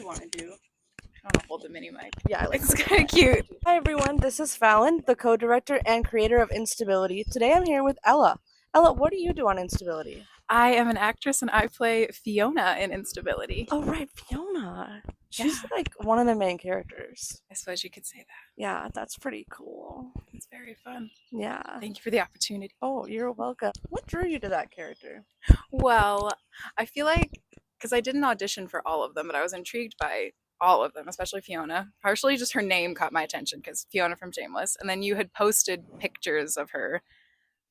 you want to do? I want to hold the mini mic. Yeah, I like It's kind of cute. Hi everyone, this is Fallon, the co-director and creator of Instability. Today I'm here with Ella. Ella, what do you do on Instability? I am an actress and I play Fiona in Instability. Oh right, Fiona. She's Yeah. like one of the main characters. I suppose you could say that. Yeah, that's pretty cool. It's very fun. Yeah. Thank you for the opportunity. Oh, you're welcome. What drew you to that character? Well, I feel like because I didn't audition for all of them, but I was intrigued by all of them, especially Fiona. Partially just her name caught my attention because Fiona from Shameless. And then you had posted pictures of her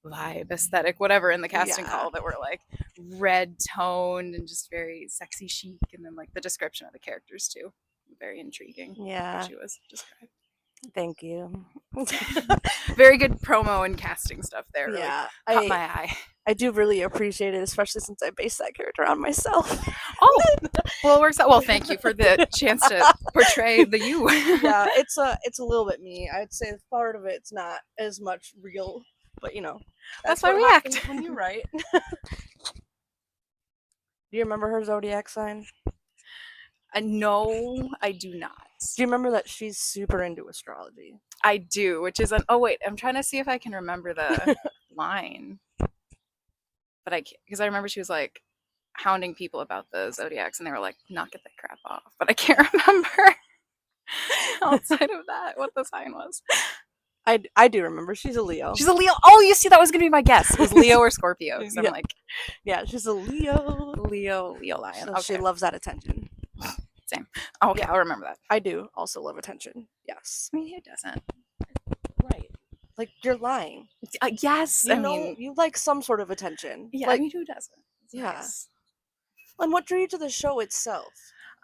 vibe, aesthetic, whatever in the casting call that were like red toned and just very sexy chic. And then like the description of the characters too. Very intriguing. Yeah. How she was described. Thank you. Very good promo and casting stuff there. Really caught my eye. I do really appreciate it, especially since I based that character on myself. Oh, well, it works out. Well, thank you for the chance to portray the you. Yeah, it's a little bit me. I'd say part of it's not as much real, but you know, that's why we act when you write. Do you remember her zodiac sign? No, I do not. Do you remember that she's super into astrology? I do, which is oh wait, I'm trying to see if I can remember the line. But I can't, because I remember she was like hounding people about the zodiacs and they were like, knock it the crap off. But I can't remember outside of that what the sign was. I do remember. She's a Leo. She's a Leo. Oh, you see, that was gonna be my guess. It was Leo or Scorpio. Because I'm like, yeah, she's a Leo. Leo lion. So she loves that attention. Same. Oh, okay, I'll remember that. I do also love attention. Yes. I mean, who doesn't? Right. Like, you're lying. Yes. I mean, you like some sort of attention. Yeah, like, I mean, who doesn't? It's yeah. Nice. And what drew you to the show itself?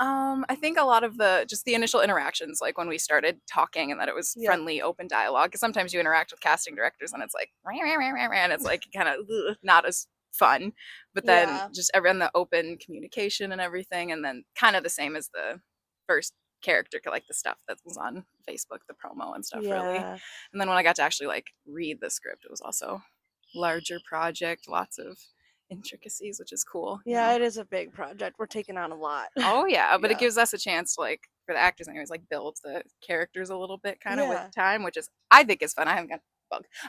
I think a lot of the initial interactions, like when we started talking and that it was friendly, open dialogue. Because sometimes you interact with casting directors and it's like, and it's like kind of not as fun. But then just everyone, the open communication and everything, and then kind of the same as the first character, like the stuff that was on Facebook, the promo and stuff, really. And then when I got to actually like read the script, it was also larger project, lots of intricacies, which is cool. Yeah, it is a big project. We're taking on a lot. Oh yeah, but it gives us a chance to, like, for the actors anyways, like build the characters a little bit kind of with time, which is I think is fun. I haven't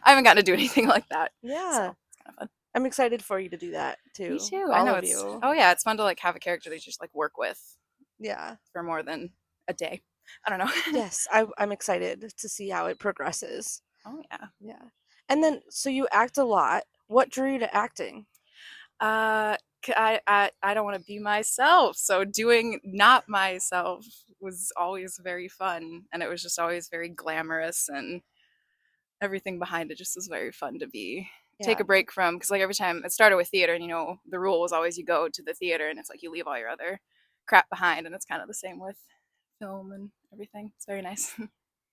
gotten to do anything like that. Yeah. So it's kind of fun. I'm excited for you to do that too. Me too. I know it's oh yeah, it's fun to like have a character that you just like work with. Yeah. For more than a day. I don't know. Yes, I'm excited to see how it progresses. Oh yeah. Yeah. And then so you act a lot. What drew you to acting? I don't want to be myself, so doing not myself was always very fun, and it was just always very glamorous, and everything behind it just was very fun to be take a break from, because like every time it started with theater, and you know the rule was always you go to the theater and it's like you leave all your other crap behind, and it's kind of the same with film and everything. It's very nice.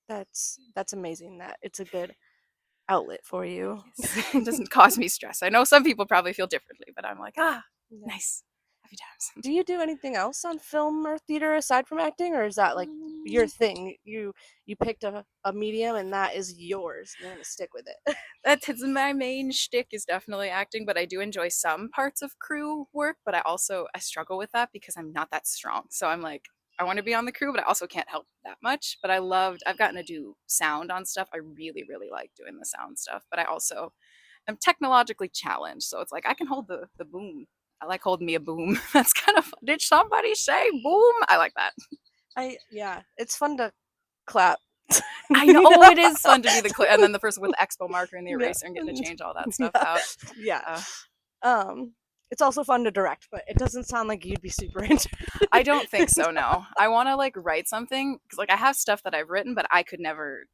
That's amazing that it's a good outlet for you. Yes. It doesn't cause me stress. I know some people probably feel differently, but I'm like, nice. Happy times. Do you do anything else on film or theater aside from acting, or is that like your thing? You picked a medium and that is yours. You're gonna stick with it. That's my main shtick is definitely acting, but I do enjoy some parts of crew work, but I struggle with that because I'm not that strong. So I'm like, I want to be on the crew, but I also can't help that much. But I've gotten to do sound on stuff. I really, really like doing the sound stuff, but I also am technologically challenged. So it's like, I can hold the boom. I like holding me a boom. That's kind of fun. Did somebody say boom? I like that. It's fun to clap. I know it is fun to be the and then the person with the expo marker and the eraser and getting to change all that stuff out. Yeah. It's also fun to direct, but it doesn't sound like you'd be super into it. I don't think so, no. I want to like write something because like I have stuff that I've written, but I could never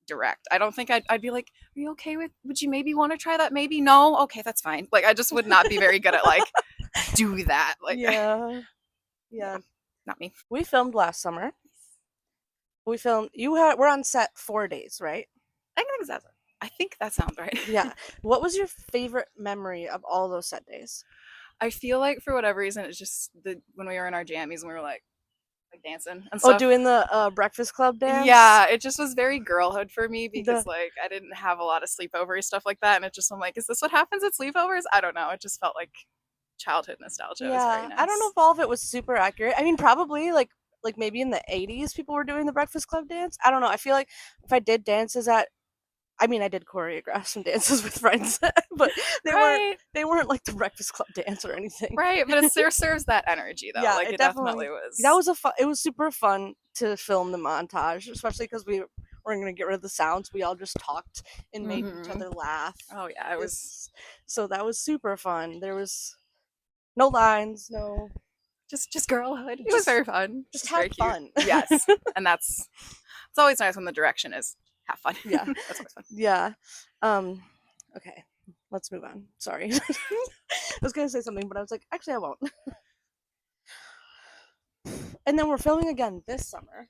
direct. I don't think I'd be like, are you okay with, would you maybe want to try that? Maybe no. Okay, that's fine. Like I just would not be very good at like do that. Like yeah, not me. We filmed last summer. We're on set 4 days, right? I think that sounds right. Yeah. What was your favorite memory of all those set days? I feel like for whatever reason, it's just when we were in our jammies and we were like dancing and stuff. Oh, doing the Breakfast Club dance? Yeah, it just was very girlhood for me because like I didn't have a lot of sleepover stuff like that, and I'm like, is this what happens at sleepovers? I don't know. It just felt like childhood nostalgia. Yeah, was very nice. I don't know if all of it was super accurate. I mean, probably like like maybe in the 80s people were doing the Breakfast Club dance. I don't know. I feel like if I did dances at, I mean, I did choreograph some dances with friends, but Right. they weren't like the Breakfast Club dance or anything. Right, but it serves that energy though. Yeah, Like it it definitely definitely, that was. was it was super fun to film the montage, especially because we weren't going to get rid of the sounds. We all just talked and made each Hmm. other laugh. Oh yeah, it was So that was super fun. There was no lines, no, just girlhood. It was just very fun. just Just have very cute. fun. Yes, and that's it's always nice when the direction is have fun. Yeah. That's always fun. Yeah. Okay. Let's move on. Sorry. I was gonna say something, but I was like, actually I won't. And then we're filming again this summer.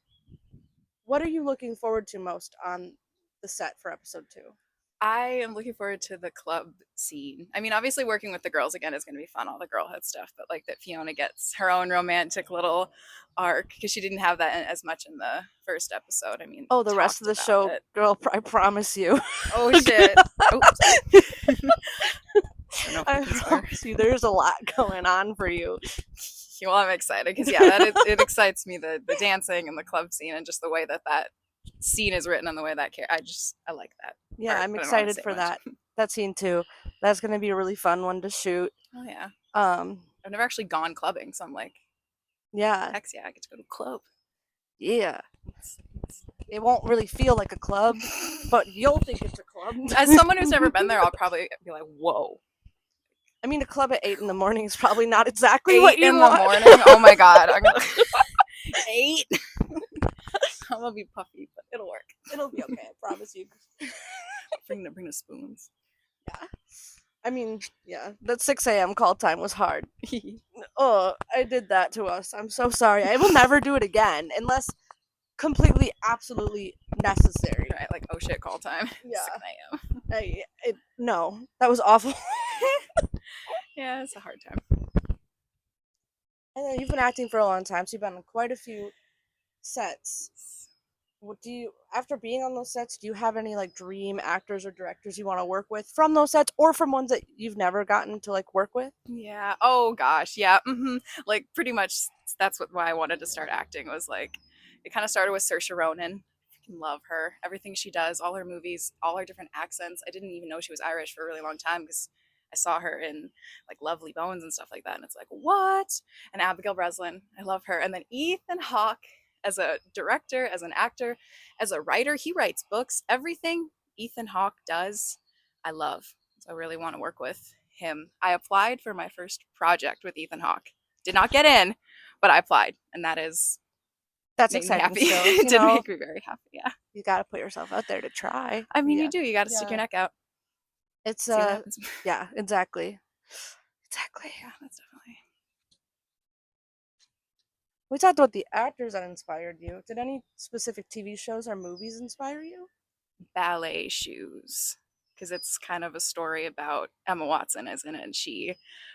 What are you looking forward to most on the set for episode 2? I am looking forward to the club scene. I mean, obviously working with the girls again is going to be fun, all the girlhood stuff, but like that Fiona gets her own romantic little arc because she didn't have that as much in the first episode. I mean, Oh, the rest of talked the about show, it. girl, I promise you. Oh shit. Oh, sorry. I promise you, there's a lot going on for you. Well, I'm excited because yeah, it excites me the dancing and the club scene and just the way that scene is written and the way that I like that. Yeah, Part, I'm but I don't want to excited say for much. that scene too. That's gonna be a really fun one to shoot. Oh yeah, Um, I've never actually gone clubbing, so I'm like, yeah, heck yeah, I get to go to a club. yeah. It won't really feel like a club, but you'll think it's a club. As someone who's never been there, I'll probably be like, whoa. I mean, a club at 8 in the morning is probably not exactly 8 what you in want. the morning? Oh my god. I'm gonna 8? I'm gonna be puffy, but it'll work. It'll be okay, I promise you. Bring the spoons. Yeah. I mean, yeah, that 6 a.m. call time was hard. Oh, I did that to us. I'm so sorry. I will never do it again unless completely, absolutely necessary. Right, like oh shit, call time. Yeah. 6 a.m. No, that was awful. Yeah, it's a hard time. And then you've been acting for a long time, so you've been on quite a few sets. What do you, after being on those sets, do you have any like dream actors or directors you want to work with from those sets or from ones that you've never gotten to like work with? Yeah. Oh gosh. Yeah. Like pretty much that's why I wanted to start acting was like it kind of started with Saoirse Ronan. I love her. Everything she does, all her movies, all her different accents. I didn't even know she was Irish for a really long time because I saw her in like Lovely Bones and stuff like that, and it's like what? And Abigail Breslin, I love her. And then Ethan Hawke as a director, as an actor, as a writer, he writes books. Everything Ethan Hawke does, I love. So I really want to work with him. I applied for my first project with Ethan Hawke. Did not get in, but I applied, and that is That's made me exciting happy. still. It did make me very happy. Yeah. You got to put yourself out there to try. I mean, Yeah. you do. You got to stick your neck out. It's See what happens. yeah, exactly. Exactly. Yeah, that's definitely. We talked about the actors that inspired you. Did any specific TV shows or movies inspire you? Ballet shoes, because it's kind of a story about Emma Watson is in it, and she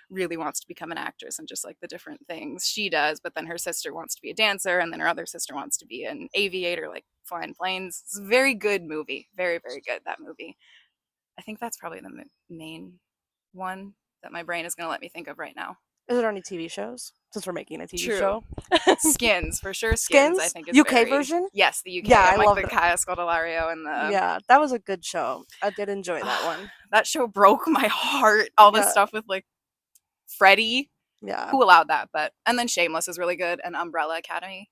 really wants to become an actress and just like the different things she does, but then her sister wants to be a dancer, and then her other sister wants to be an aviator, like flying planes. It's a very good movie. Very, very good, that movie. I think that's probably the main one that my brain is going to let me think of right now. Is there any TV shows? Since we're making a TV True. show. Skins, for sure. Skins? I think is UK very, version? Yes, the UK. Yeah, I and like love the that. Kaya Scodelario and the Yeah, that was a good show. I did enjoy that one. That show broke my heart. All this Yeah. stuff with like Freddie. Yeah. Who allowed that? But and then Shameless is really good, and Umbrella Academy.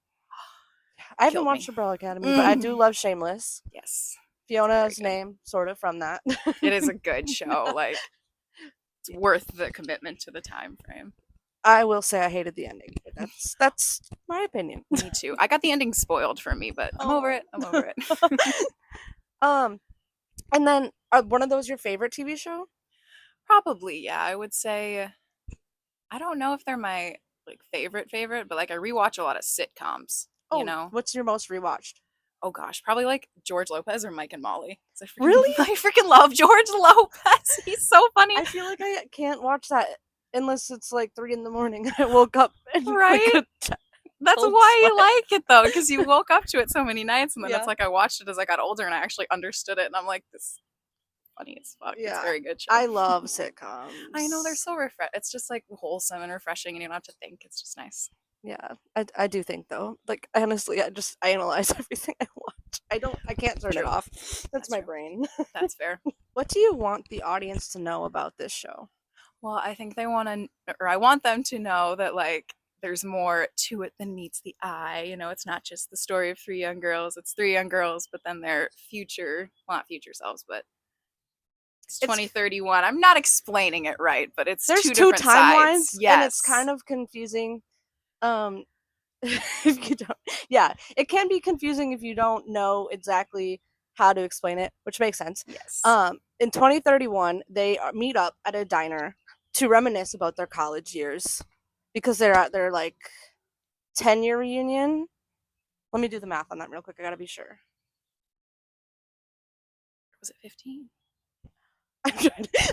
I haven't Killed watched me. Umbrella Academy, but I do love Shameless. Yes. Fiona's Very good. name, sort of, from that. It is a good show. Like it's worth the commitment to the time frame. I will say I hated the ending, but that's my opinion. Me too. I got the ending spoiled for me, but I'm over it. I'm over it. And then one of those your favorite TV show? Probably, yeah. I would say I don't know if they're my like favorite, but like I rewatch a lot of sitcoms. Oh, You know? what's your most rewatched? Oh gosh, probably like George Lopez or Mike and Molly. Really? I freaking love George Lopez. He's so funny. I feel like I can't watch that unless it's like 3 in the morning. I woke up and Right? like That's cold why you sweat. like it though, because you woke up to it so many nights, and then Yeah. it's like I watched it as I got older and I actually understood it, and I'm like, this is funny as fuck. It's Yeah, a very good show. I love sitcoms. I know they're so refresh. It's just like wholesome and refreshing, and you don't have to think. It's just nice. Yeah, I do think though. Like honestly, I analyze everything I watch. I can't turn it True. off. That's That's my true. brain. That's fair. What do you want the audience to know about this show? Well, I think they want to, or I want them to know that, like, there's more to it than meets the eye. You know, it's not just the story of three young girls. It's three young girls, but then their future, well, not future selves, but it's It's 2031. I'm not explaining it right, but it's there's two two different sides. timelines and it's Yes. kind of confusing. Um if you don't, yeah, it can be confusing if you don't know exactly how to explain it, which makes sense. Yes. In 2031 they meet up at a diner to reminisce about their college years because they're at their like 10-year reunion. Let me do the math on that real quick, I gotta be sure. Was it 15?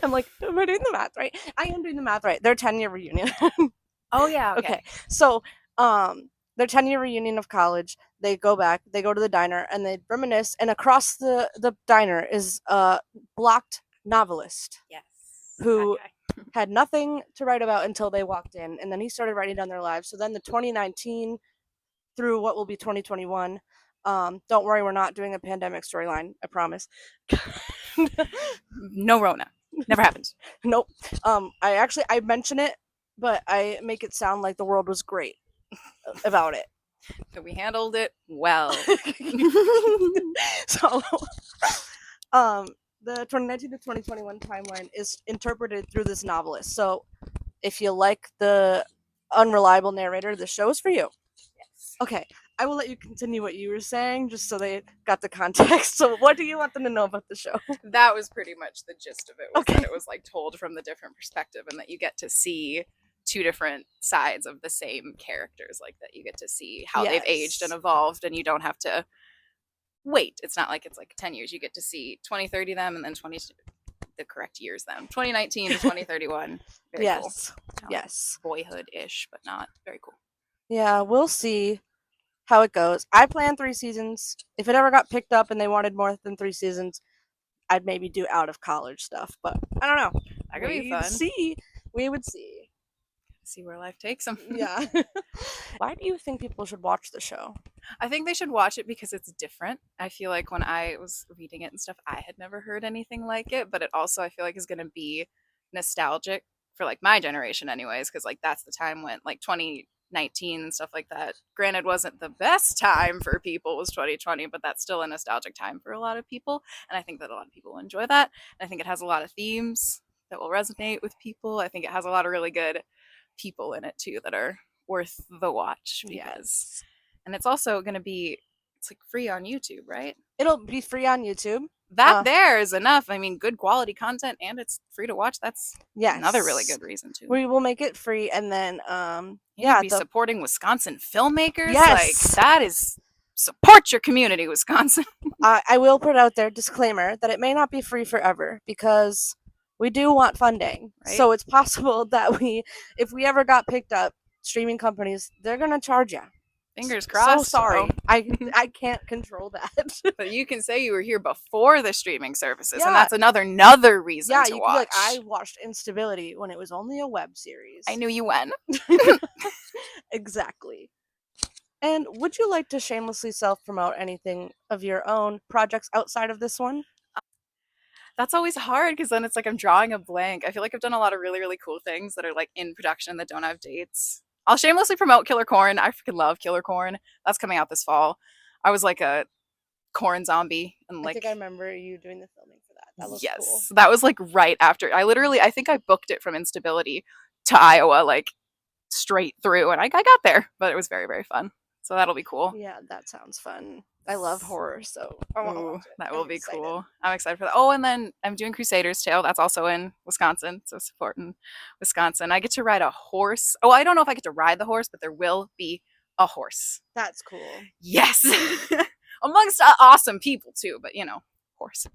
I'm like, am I doing the math right? I am doing the math right. Their 10-year reunion. Oh, yeah. Okay, Okay. so their 10-year reunion of college, they go back, they go to the diner, and they reminisce. And across the diner is a blocked novelist Yes. That who guy. had nothing to write about until they walked in, and then he started writing down their lives. So then the 2019 through what will be 2021. Don't worry, we're not doing a pandemic storyline. I promise. No Rona. Never happens. Nope. I mention it, but I make it sound like the world was great about it. So we handled it well. So, um, the 2019 to 2021 timeline is interpreted through this novelist. So, if you like the unreliable narrator, the show is for you. Yes. Okay, I will let you continue what you were saying, just so they got the context. So, what do you want them to know about the show? That was pretty much the gist of it, was Okay. that it was like told from the different perspective, and that you get to see two different sides of the same characters, like that you get to see how they've aged and Yes. evolved, and you don't have to wait. It's not like it's like 10 years. You get to see 2030 them, and then 20 the correct years them. 2019 to 2031. Very cool. Yes. Kind of Yes. like boyhood-ish, but not. Very cool. Yeah, we'll see how it goes. I plan 3 seasons. If it ever got picked up and they wanted more than 3 seasons, I'd maybe do out of college stuff. But I don't know. That could be We'd fun. see. We would see. See where life takes them. Yeah. Why do you think people should watch the show? I think they should watch it because it's different. I feel like when I was reading it and stuff, I had never heard anything like it, but it also, I feel like, is going to be nostalgic for like my generation anyways, because like that's the time when like 2019 and stuff like that, granted, wasn't the best time for people, was 2020, but that's still a nostalgic time for a lot of people, and I think that a lot of people will enjoy that. And I think it has a lot of themes that will resonate with people. I think it has a lot of really good people in it too that are worth the watch, because Yes. and it's also going to be, it's like free on YouTube, right? It'll be free on YouTube. That there is enough. I mean, good quality content, and it's free to watch. That's another really Yes. good reason too. We will make it free, and then You'd yeah, be supporting Wisconsin filmmakers. Like, yes. that is, support your community, Wisconsin. I will put out there disclaimer that it may not be free forever because we do want funding. Right? So it's possible that if we ever got picked up, streaming companies, they're gonna charge you. Fingers So crossed. sorry, So. I can't control that. But you can say you were here before the streaming services, and Yeah. that's another reason Yeah, to you could watch. be like, I watched Instability when it was only a web series. I knew you when. Exactly. And would you like to shamelessly self-promote anything of your own projects outside of this one? That's always hard because then it's like I'm drawing a blank. I feel like I've done a lot of really, really cool things that are like in production that don't have dates. I'll shamelessly promote Killer Corn. I freaking love Killer Corn. That's coming out this fall. I was like a corn zombie, and I like, think I remember you doing the filming for that. That looks cool. yes, that was like right after. I think I booked it from Instability to Iowa, like straight through, and I got there, but it was very, very fun. So that'll be cool. Yeah, that sounds fun. I love horror, so I want to Ooh, watch it. that I'm will be excited. cool. I'm excited for that. Oh, and then I'm doing Crusader's Tale. That's also in Wisconsin, so supporting Wisconsin. I get to ride a horse. Oh, I don't know if I get to ride the horse, but there will be a horse. That's cool. Yes, amongst awesome people too. But you know, horse.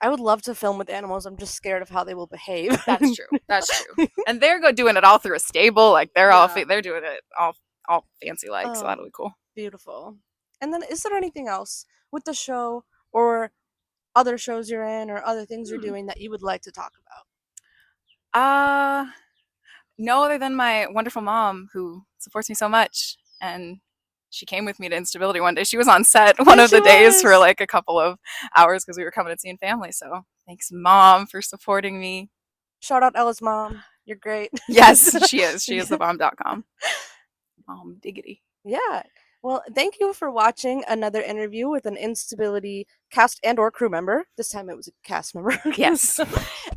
I would love to film with animals. I'm just scared of how they will behave. That's true. That's true. And they're doing it all through a stable. Like they're all Yeah. they're doing it all fancy like. So that'll be cool. Beautiful. And then, is there anything else with the show or other shows you're in or other things you're doing that you would like to talk about? No, other than my wonderful mom who supports me so much. And she came with me to Instability one day. She was on set one Yes, of the she days for was. like a couple of hours because we were coming and seeing family. So thanks, Mom, for supporting me. Shout out Ella's mom. You're great. Yes, she is. She is thebomb.com. Mom diggity. Yeah. Well, thank you for watching another interview with an Instability cast and or crew member. This time it was a cast member. Yes.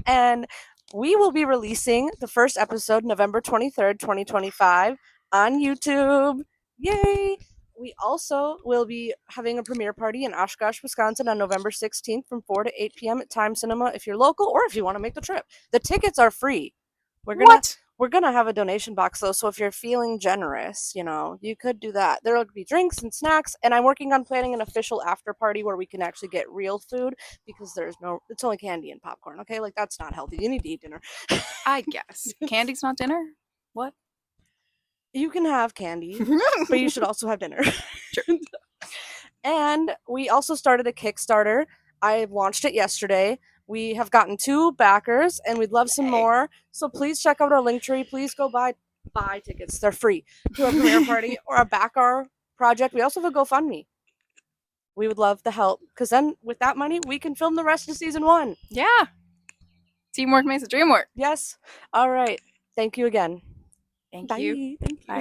And we will be releasing the first episode November 23rd, 2025 on YouTube. Yay! We also will be having a premiere party in Oshkosh, Wisconsin on November 16th from 4 to 8 p.m. at Time Cinema if you're local or if you want to make the trip. The tickets are free. What? We're gonna have a donation box though, so if you're feeling generous, you could do that. There will be drinks and snacks, and I'm working on planning an official after party where we can actually get real food because it's only candy and popcorn. Okay, like that's not healthy. You need to eat dinner. I guess candy's not dinner. What? You can have candy, but you should also have dinner. Sure. And we also started a Kickstarter. I launched it yesterday. We have gotten 2 backers, and we'd love some more. So please check out our link tree. Please go buy tickets. They're free to our premiere party or a backer project. We also have a GoFundMe. We would love the help because then with that money, we can film the rest of season 1. Yeah. Teamwork makes the dream work. Yes. All right. Thank you again. Thank Bye. you. Thank you. Bye.